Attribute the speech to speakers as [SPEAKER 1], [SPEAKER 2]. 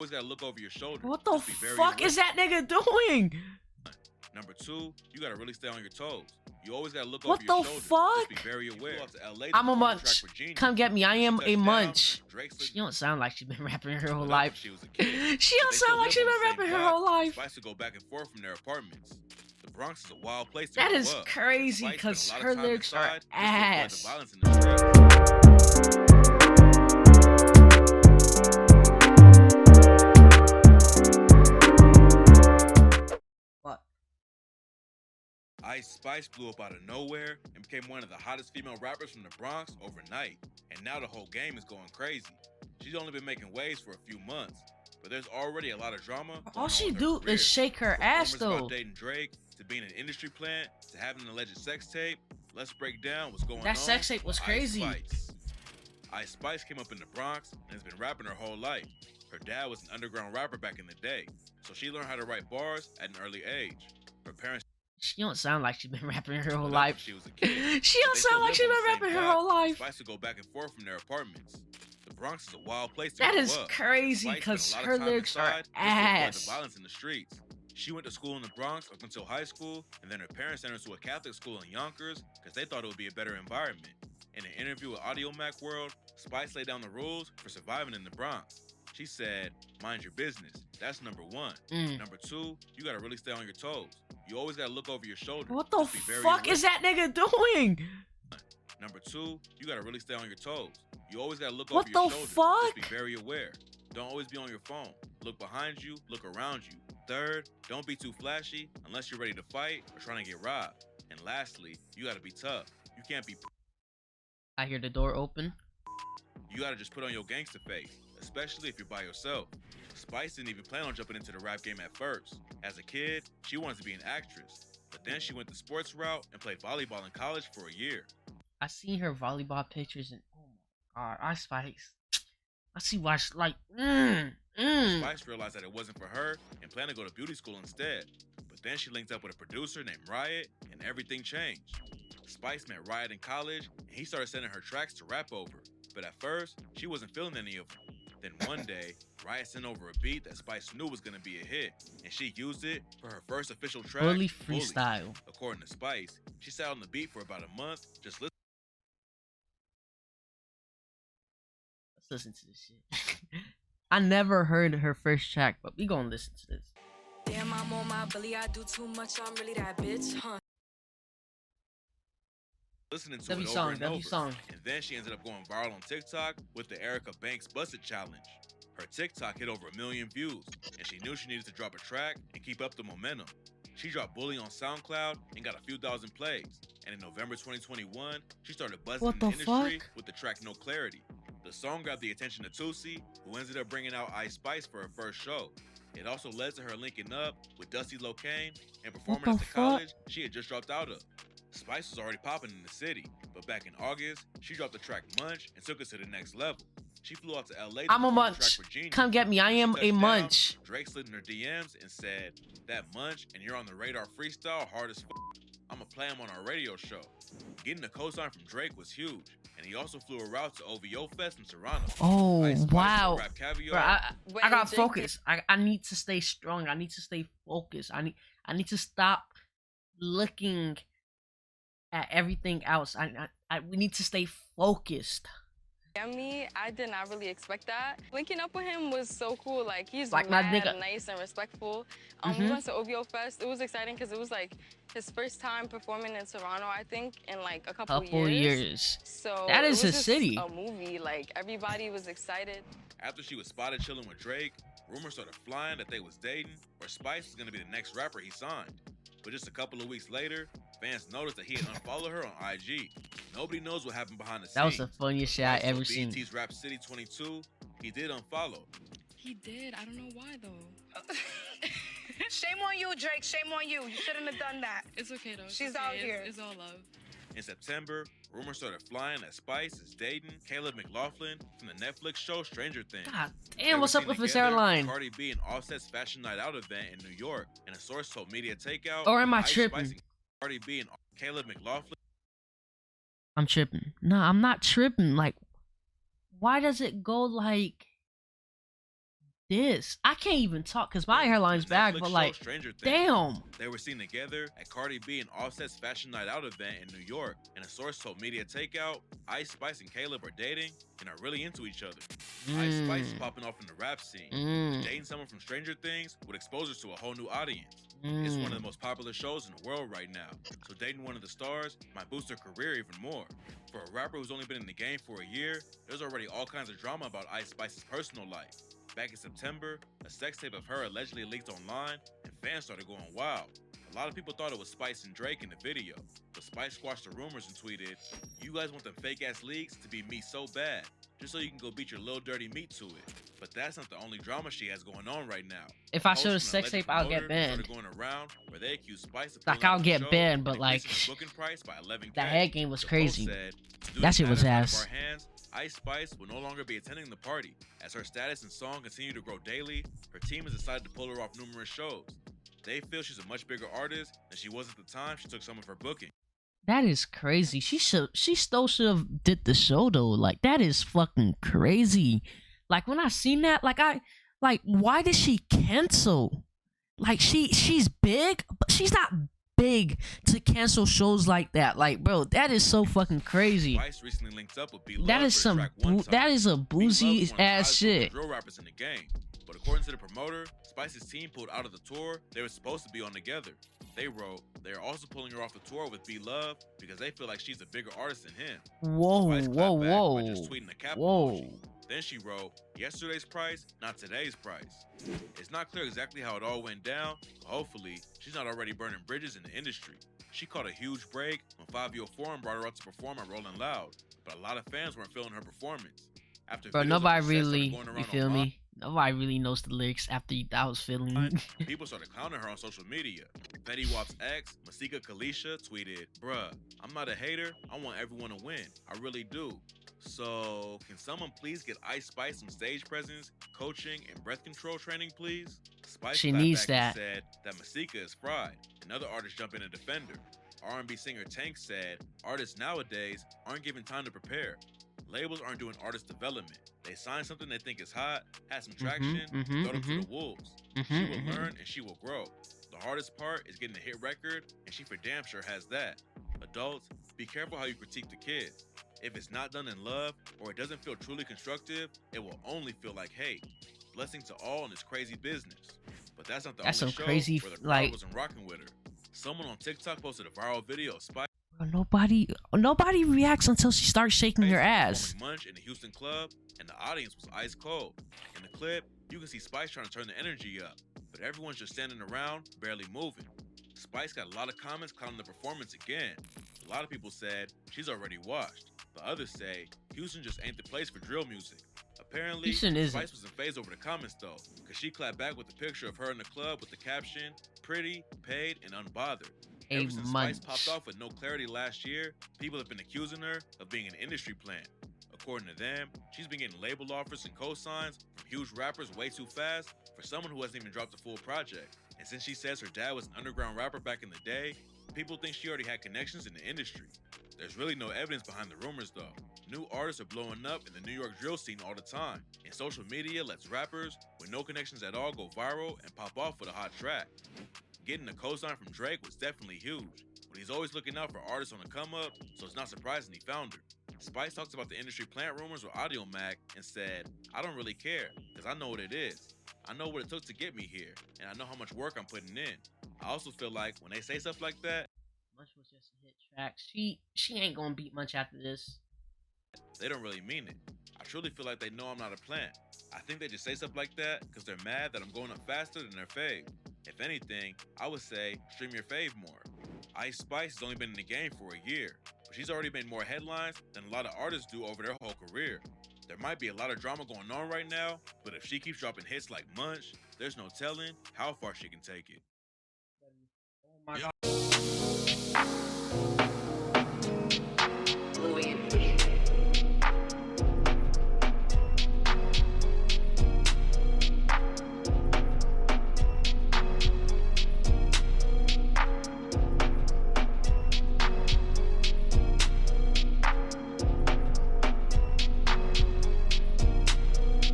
[SPEAKER 1] always gotta look over your shoulder.
[SPEAKER 2] What the fuck is that nigga doing?
[SPEAKER 1] Number 2, you gotta really stay on your toes. You always gotta look
[SPEAKER 2] What
[SPEAKER 1] over your
[SPEAKER 2] the
[SPEAKER 1] shoulder.
[SPEAKER 2] fuck?
[SPEAKER 1] Just be very aware. I'm
[SPEAKER 2] I'm a munch. Come get me. I am a munch. She don't sound like she's been rapping her whole life. She don't sound like she's been rapping her whole life.
[SPEAKER 1] Spice would go back and forth from their apartments. The Bronx is a wild place to
[SPEAKER 2] That
[SPEAKER 1] grow
[SPEAKER 2] is
[SPEAKER 1] up.
[SPEAKER 2] crazy because her lyrics are ass. What?
[SPEAKER 1] Icespicee blew up out of nowhere and became one of the hottest female rappers from the Bronx overnight. And now the whole game is going crazy. She's only been making waves for a few months, but there's already a lot of drama.
[SPEAKER 2] All she do is shake her ass though.
[SPEAKER 1] About dating Drake, to being an industry plant, to having an alleged sex tape. Let's break down what's going on.
[SPEAKER 2] That sex tape was crazy.
[SPEAKER 1] Icespicee came up in the Bronx and has been rapping her whole life. Her dad was an underground rapper back in the day, so she learned how to write bars at an early age. Her parents.
[SPEAKER 2] She don't sound like she's been rapping her whole life.
[SPEAKER 1] She was a kid.
[SPEAKER 2] She don't sound like she's been rapping her whole life.
[SPEAKER 1] Spice would go back and forth from their apartments. The Bronx is a wild place to
[SPEAKER 2] That
[SPEAKER 1] grow
[SPEAKER 2] is
[SPEAKER 1] up.
[SPEAKER 2] crazy because her lyrics are ass.
[SPEAKER 1] The violence in the streets. She went to school in the Bronx up until high school, and then her parents sent her to a Catholic school in Yonkers because they thought it would be a better environment. In an interview with Audio Mac World, Spice laid down the rules for surviving in the Bronx. She said, mind your business. That's number 1. Number 2, you gotta really stay on your toes. You always gotta look over your shoulder.
[SPEAKER 2] What the fuck is that nigga doing?
[SPEAKER 1] Number 2, you gotta really stay on your toes. You always gotta look over your shoulder.
[SPEAKER 2] What the fuck?
[SPEAKER 1] Just be very aware. Don't always be on your phone. Look behind you, look around you. Third, don't be too flashy unless you're ready to fight or trying to get robbed. And lastly, you gotta be tough. You can't be.
[SPEAKER 2] I hear the door open.
[SPEAKER 1] You gotta just put on your gangster face, especially if you're by yourself. Spice didn't even plan on jumping into the rap game at first. As a kid, she wanted to be an actress, but then she went the sports route and played volleyball in college for a year.
[SPEAKER 2] I seen her volleyball pictures and oh my god, Icespicee. I see why she like.
[SPEAKER 1] Spice realized that it wasn't for her and planned to go to beauty school instead. But then she linked up with a producer named Riot and everything changed. Spice met Riot in college and he started sending her tracks to rap over. But at first, she wasn't feeling any of them. Then one day, Riot sent over a beat that Spice knew was gonna be a hit, and she used it for her first official track,
[SPEAKER 2] Fully freestyle.
[SPEAKER 1] According to Spice, she sat on the beat for about a month, just listening.
[SPEAKER 2] Let's listen to this shit. I never heard her first track, but we gonna listen to this.
[SPEAKER 3] Damn, I'm on my belly, I do too much, I'm really that bitch, huh?
[SPEAKER 1] Listening to it over and over. And then she ended up going viral on TikTok with the Erica Banks Busted Challenge. Her TikTok hit over 1 million views, and she knew she needed to drop a track and keep up the momentum. She dropped Bully on SoundCloud and got a few thousand plays. And in November 2021, she started buzzing in the industry with the track No Clarity. The song grabbed the attention of Tusi, who ended up bringing out Icespicee for her first show. It also led to her linking up with Dusty Locane and performing at the college she had just dropped out of. Spice was already popping in the city, but back in August, she dropped the track Munch and took it to the next level. She flew out to LA to
[SPEAKER 2] I'm a munch. Come get me. I am a munch.
[SPEAKER 1] Drake slid in her DMs and said, that munch and you're on the radar freestyle hard as f. I'ma play him on our radio show. Getting a cosign from Drake was huge, and he also flew a route to OVO Fest in Toronto.
[SPEAKER 2] Oh, wow. Bro, I got focus. I need to stay strong. I need to stay focused. I need to stop looking at everything else. We need to stay focused.
[SPEAKER 4] I did not really expect that. Linking up with him was so cool. Like, he's
[SPEAKER 2] like
[SPEAKER 4] mad nice and respectful. We went to OVO Fest. It was exciting because it was like his first time performing in Toronto, I think, in like a couple years. So
[SPEAKER 2] that is a city.
[SPEAKER 4] A movie. Like, everybody was excited.
[SPEAKER 1] After she was spotted chilling with Drake, rumors started flying that they was dating, or Spice was gonna be the next rapper he signed. But just a couple of weeks later, fans noticed that he had unfollowed her on IG. Nobody knows what happened behind the scenes.
[SPEAKER 2] That was the funniest shit I ever seen.
[SPEAKER 1] BET's Rap City 22, he did unfollow.
[SPEAKER 5] He did. I don't know why though.
[SPEAKER 6] Shame on you, Drake. Shame on you. You shouldn't have done that.
[SPEAKER 5] It's okay though.
[SPEAKER 6] She's out here.
[SPEAKER 5] It's all love.
[SPEAKER 1] In September, rumors started flying that Spice is dating Caleb McLaughlin from the Netflix show Stranger Things.
[SPEAKER 2] God damn, what's up with this airline?
[SPEAKER 1] Cardi B and Offset's Fashion Night Out event in New York, and a source told Media Takeout.
[SPEAKER 2] Or am I tripping?
[SPEAKER 1] Cardi B and Caleb McLaughlin.
[SPEAKER 2] I'm tripping. No, I'm not tripping. Like, why does it go like this? I can't even talk because my hairline's back, but like, damn.
[SPEAKER 1] They were seen together at Cardi B and Offset's Fashion Night Out event in New York, and a source told Media Takeout, Ice Spice and Caleb are dating and are really into each other. Ice Spice is popping off in the rap scene. Dating someone from Stranger Things would expose her to a whole new audience. It's one of the most popular shows in the world right now, so dating one of the stars might boost her career even more. For a rapper who's only been in the game for a year, there's already all kinds of drama about Ice Spice's personal life. Back in September, a sex tape of her allegedly leaked online, and fans started going wild. A lot of people thought it was Spice and Drake in the video, but Spice squashed the rumors and tweeted, "You guys want them fake-ass leaks to be me so bad, just so you can go beat your little dirty meat to it." But that's not the only drama she has going on right now.
[SPEAKER 2] If I show the sex tape, I'll get banned.
[SPEAKER 1] Going around where they accuse Spice of
[SPEAKER 2] like, I'll get banned, but like, the head game was crazy. That shit was ass.
[SPEAKER 1] Ice Spice will no longer be attending the party. As her status and song continue to grow daily, her team has decided to pull her off numerous shows. They feel she's a much bigger artist than she was at the time she took some of her booking.
[SPEAKER 2] That is crazy. She still should have did the show though. Like, that is fucking crazy. Like, when I seen that, like why did she cancel? Like, she's big, but she's not big to cancel shows like that. Like, bro, that is so fucking crazy.
[SPEAKER 1] Spice recently linked up with B-Love.
[SPEAKER 2] That is some that is a boozy ass shit.
[SPEAKER 1] Drill rappers in the game. But according to the promoter, Spice's team pulled out of the tour they were supposed to be on together. They wrote, they are also pulling her off the tour with B-Love because they feel like she's a bigger artist than him.
[SPEAKER 2] Whoa, whoa.
[SPEAKER 1] By just tweeting a cap emoji. Then she wrote, "Yesterday's price, not today's price." It's not clear exactly how it all went down, but hopefully she's not already burning bridges in the industry. She caught a huge break when 5 Forum brought her out to perform at Rolling Loud, but a lot of fans weren't feeling her performance. After
[SPEAKER 2] bro, nobody really, you feel me? Nobody really knows the lyrics after that was feeling.
[SPEAKER 1] People started clowning her on social media. Fetty Wap's ex, Masika Kalisha, tweeted, "Bruh, I'm not a hater. I want everyone to win. I really do. So, can someone please get Ice Spice some stage presence, coaching, and breath control training, please?" Spice
[SPEAKER 2] she needs that.
[SPEAKER 1] Said that Masika is fried. Another artist jumped in to defend her. R&B singer Tank said, "Artists nowadays aren't given time to prepare. Labels aren't doing artist development. They sign something they think is hot, has some traction, throw them to the wolves. She will learn and she will grow. The hardest part is getting a hit record, and she for damn sure has that. Adults, be careful how you critique the kids. If it's not done in love, or it doesn't feel truly constructive, it will only feel like hate. Blessing to all in this crazy business." But that's not the only show
[SPEAKER 2] crazy,
[SPEAKER 1] where the crowd wasn't rocking with her. Someone on TikTok posted a viral video of Spice.
[SPEAKER 2] Nobody reacts until she starts shaking her ass.
[SPEAKER 1] Munch in the Houston club, and the audience was ice cold. In the clip, you can see Spice trying to turn the energy up, but everyone's just standing around, barely moving. Spice got a lot of comments clowning the performance again. A lot of people said she's already washed, but others say Houston just ain't the place for drill music. Apparently, Spice was in phase over the comments though, because she clapped back with a picture of her in the club with the caption, "Pretty, paid, and unbothered." Ever since Spice popped off with no clarity last year, people have been accusing her of being an industry plant. According to them, she's been getting label offers and co-signs from huge rappers way too fast for someone who hasn't even dropped a full project. And since she says her dad was an underground rapper back in the day, people think she already had connections in the industry. There's really no evidence behind the rumors though. New artists are blowing up in the New York drill scene all the time, and social media lets rappers with no connections at all go viral and pop off with a hot track. Getting a co-sign from Drake was definitely huge, but he's always looking out for artists on the come-up, so it's not surprising he found her. Spice talks about the industry plant rumors with Audio Mac and said, "I don't really care, because I know what it is. I know what it took to get me here, and I know how much work I'm putting in. I also feel like when they say stuff like that,
[SPEAKER 2] Munch was just a hit track. She ain't gonna beat Munch after this.
[SPEAKER 1] They don't really mean it. I truly feel like they know I'm not a plant. I think they just say stuff like that because they're mad that I'm going up faster than their fave. If anything, I would say stream your fave more." Ice Spice has only been in the game for a year, but she's already made more headlines than a lot of artists do over their whole career. There might be a lot of drama going on right now, but if she keeps dropping hits like Munch, there's no telling how far she can take it.
[SPEAKER 2] Oh my God.